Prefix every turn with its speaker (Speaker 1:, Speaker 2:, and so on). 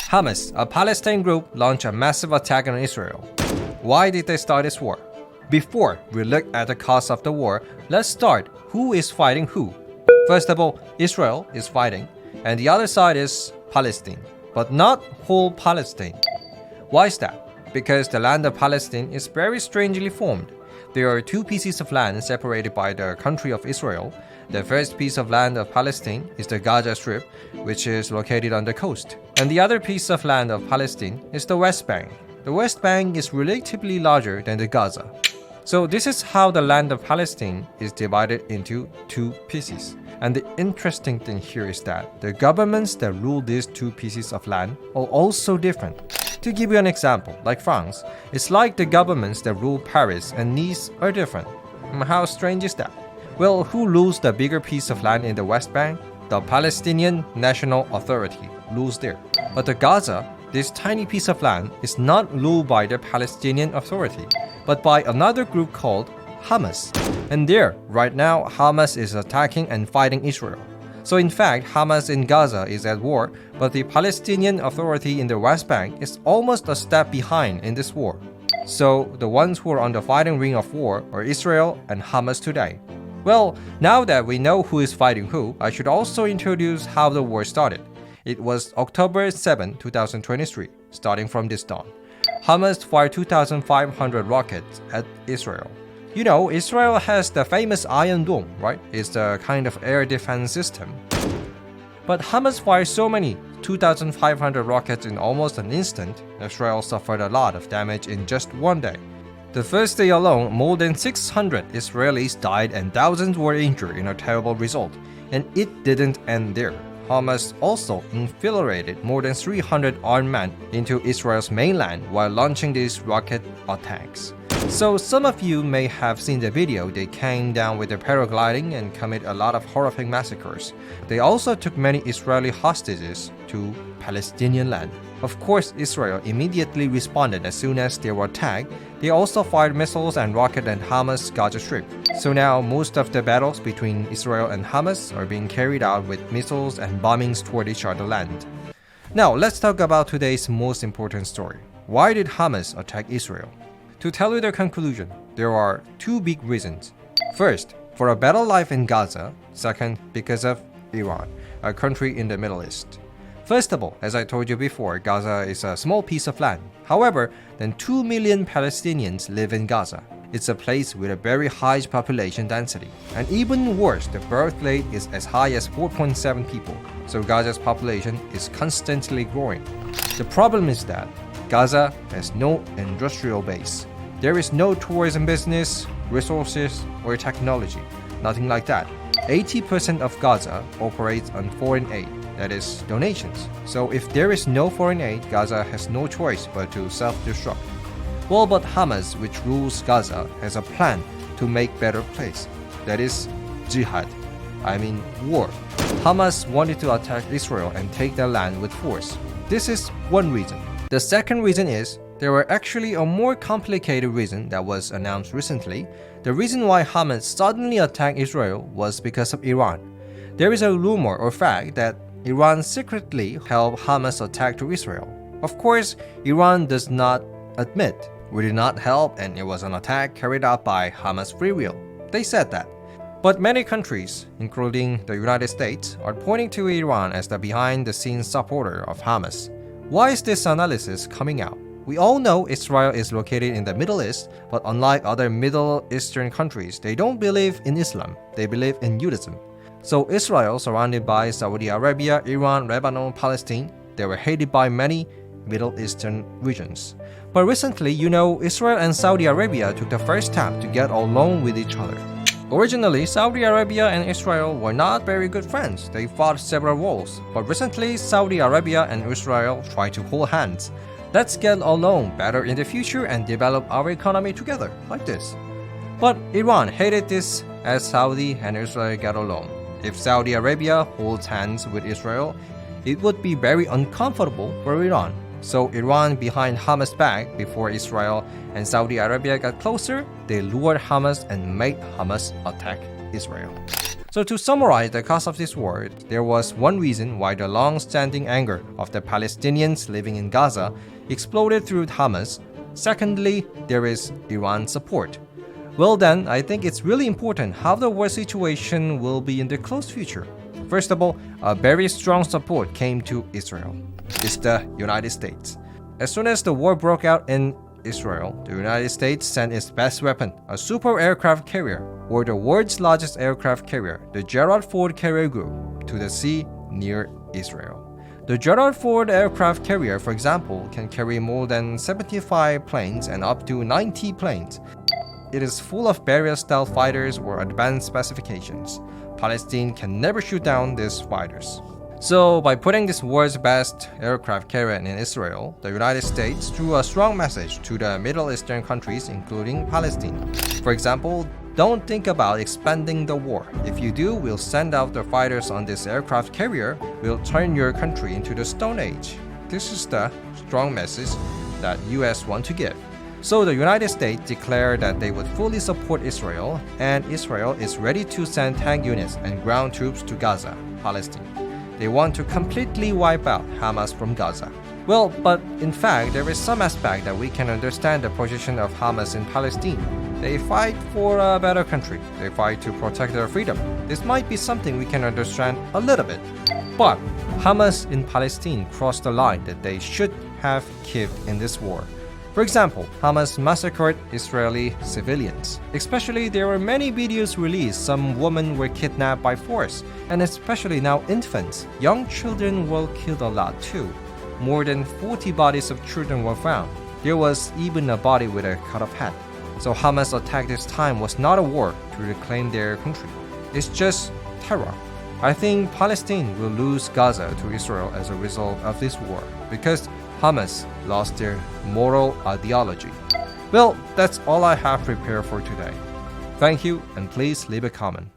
Speaker 1: Hamas, a Palestine group, launched a massive attack on Israel. Why did they start this war? Before we look at the cause of the war, let's start who is fighting who. First of all, Israel is fighting, and the other side is Palestine, but not whole Palestine. Why is that? Because the land of Palestine is very strangely formed. There are two pieces of land separated by the country of Israel. The first piece of land of Palestine is the Gaza Strip, which is located on the coast. And the other piece of land of Palestine is the West Bank. The West Bank is relatively larger than the Gaza. So this is how the land of Palestine is divided into two pieces. And the interesting thing here is that the governments that rule these two pieces of land are also different. To give you an example, like France, it's like the governments that rule Paris and Nice are different. How strange is that? Well, who rules the bigger piece of land in the West Bank? The Palestinian National Authority rules there. But the Gaza, this tiny piece of land, is not ruled by the Palestinian Authority, but by another group called Hamas. And there, right now, Hamas is attacking and fighting Israel. So in fact, Hamas in Gaza is at war, but the Palestinian Authority in the West Bank is almost a step behind in this war. So the ones who are on the fighting ring of war are Israel and Hamas today. Well, now that we know who is fighting who, I should also introduce how the war started. It was October 7, 2023, starting from this dawn. Hamas fired 2,500 rockets at Israel. You know, Israel has the famous Iron Dome, right? It's the kind of air defense system. But Hamas fired so many 2,500 rockets in almost an instant, Israel suffered a lot of damage in just one day. The first day alone, more than 600 Israelis died and thousands were injured in a terrible result. And it didn't end there. Hamas also infiltrated more than 300 armed men into Israel's mainland while launching these rocket attacks. So some of you may have seen the video. They came down with their paragliding and commit a lot of horrific massacres. They also took many Israeli hostages to Palestinian land. Of course, Israel immediately responded as soon as they were attacked. They also fired missiles and rockets at Hamas' Gaza Strip. So now most of the battles between Israel and Hamas are being carried out with missiles and bombings toward each other land. Now let's talk about today's most important story. Why did Hamas attack Israel? To tell you the conclusion, there are two big reasons. First, for a better life in Gaza. Second, because of Iran, a country in the Middle East. First of all, as I told you before, Gaza is a small piece of land. However, then 2 million Palestinians live in Gaza. It's a place with a very high population density. And even worse, the birth rate is as high as 4.7 people. So Gaza's population is constantly growing. The problem is that Gaza has no industrial base. There is no tourism business, resources, or technology. Nothing like that. 80% of Gaza operates on foreign aid, that is, donations. So if there is no foreign aid, Gaza has no choice but to self-destruct. Well, but Hamas, which rules Gaza, has a plan to make better place. That is, jihad. I mean, war. Hamas wanted to attack Israel and take their land with force. This is one reason. The second reason is, there were actually a more complicated reason that was announced recently. The reason why Hamas suddenly attacked Israel was because of Iran. There is a rumor or fact that Iran secretly helped Hamas attack to Israel. Of course, Iran does not admit we did not help and it was an attack carried out by Hamas free will. They said that. But many countries, including the United States, are pointing to Iran as the behind-the-scenes supporter of Hamas. Why is this analysis coming out? We all know Israel is located in the Middle East, but unlike other Middle Eastern countries, they don't believe in Islam, they believe in Judaism. So Israel, surrounded by Saudi Arabia, Iran, Lebanon, Palestine, they were hated by many Middle Eastern regions. But recently, you know, Israel and Saudi Arabia took the first step to get along with each other. Originally, Saudi Arabia and Israel were not very good friends. They fought several wars. But recently, Saudi Arabia and Israel tried to hold hands. Let's get along better in the future and develop our economy together, like this. But Iran hated this as Saudi and Israel get along. If Saudi Arabia holds hands with Israel, it would be very uncomfortable for Iran. So Iran behind Hamas' back before Israel and Saudi Arabia got closer, they lured Hamas and made Hamas attack Israel. So to summarize the cause of this war, there was one reason why the long-standing anger of the Palestinians living in Gaza exploded through Hamas. Secondly, there is Iran's support. Well then, I think it's really important how the war situation will be in the close future. First of all, a very strong support came to Israel. It's the United States. As soon as the war broke out in Israel, the United States sent its best weapon, a super aircraft carrier, or the world's largest aircraft carrier, the Gerald Ford Carrier Group, to the sea near Israel. The Gerald Ford aircraft carrier, for example, can carry more than 75 planes and up to 90 planes. It is full of various stealth fighters or advanced specifications. Palestine can never shoot down these fighters. So, by putting this world's best aircraft carrier in Israel, the United States drew a strong message to the Middle Eastern countries, including Palestine. For example, don't think about expanding the war. If you do, we'll send out the fighters on this aircraft carrier. We'll turn your country into the Stone Age. This is the strong message that US want to give. So the United States declared that they would fully support Israel, and Israel is ready to send tank units and ground troops to Gaza, Palestine. They want to completely wipe out Hamas from Gaza. Well, but in fact, there is some aspect that we can understand the position of Hamas in Palestine. They fight for a better country. They fight to protect their freedom. This might be something we can understand a little bit. But Hamas in Palestine crossed the line that they should have kept in this war. For example, Hamas massacred Israeli civilians. Especially, there were many videos released. Some women were kidnapped by force, and especially now infants. Young children were killed a lot too. More than 40 bodies of children were found. There was even a body with a cut-off head. So Hamas' attack this time was not a war to reclaim their country. It's just terror. I think Palestine will lose Gaza to Israel as a result of this war because Hamas lost their moral ideology. Well, that's all I have prepared for today. Thank you, and please leave a comment.